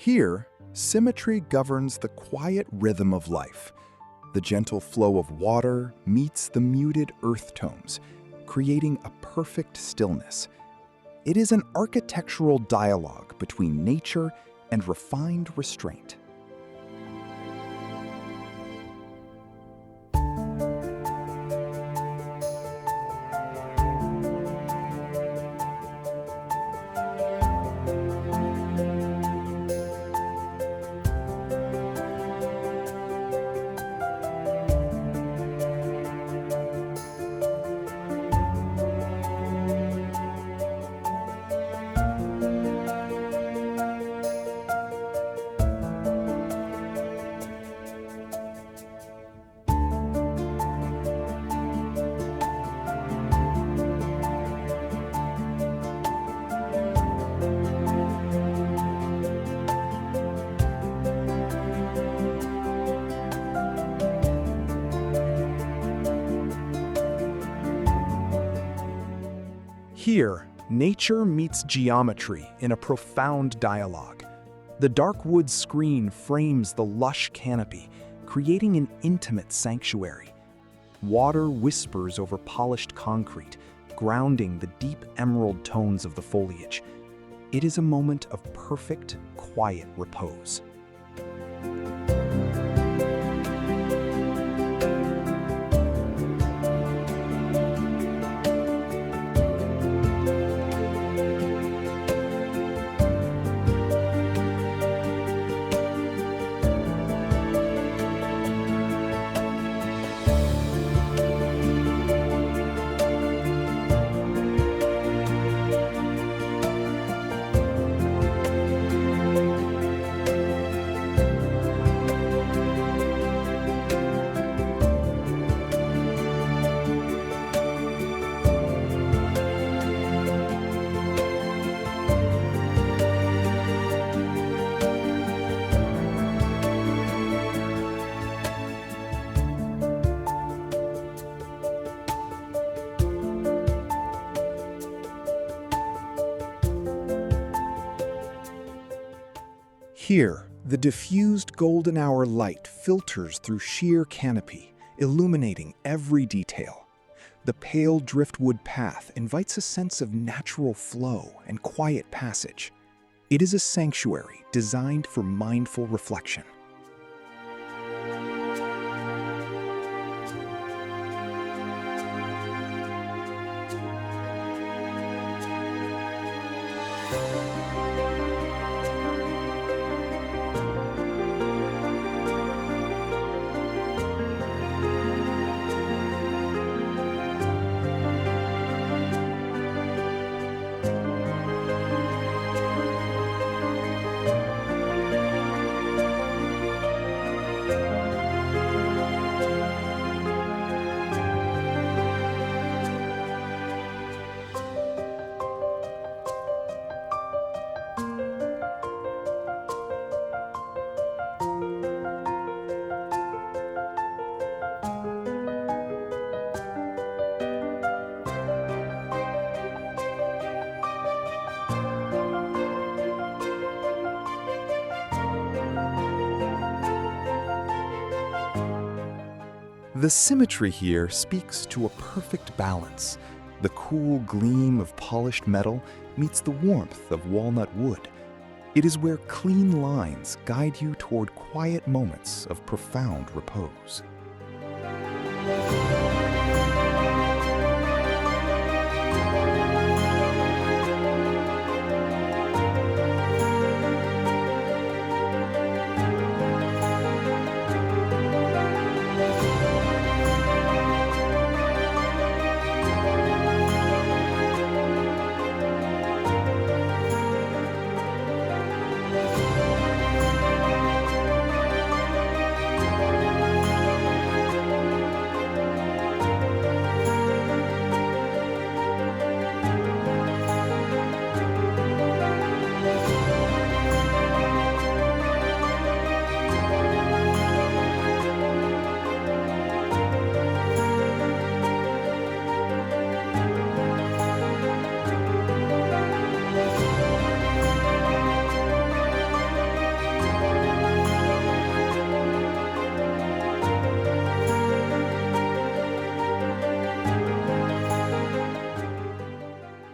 Here, symmetry governs the quiet rhythm of life. The gentle flow of water meets the muted earth tones, creating a perfect stillness. It is an architectural dialogue between nature and refined restraint. Here, nature meets geometry in a profound dialogue. The dark wood screen frames the lush canopy, creating an intimate sanctuary. Water whispers over polished concrete, grounding the deep emerald tones of the foliage. It is a moment of perfect, quiet repose. Here, the diffused golden hour light filters through sheer canopy, illuminating every detail. The pale driftwood path invites a sense of natural flow and quiet passage. It is a sanctuary designed for mindful reflection. The symmetry here speaks to a perfect balance. The cool gleam of polished metal meets the warmth of walnut wood. It is where clean lines guide you toward quiet moments of profound repose.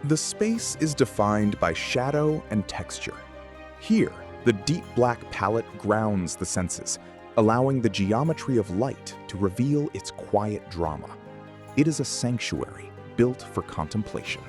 The space is defined by shadow and texture. Here, the deep black palette grounds the senses, allowing the geometry of light to reveal its quiet drama. It is a sanctuary built for contemplation.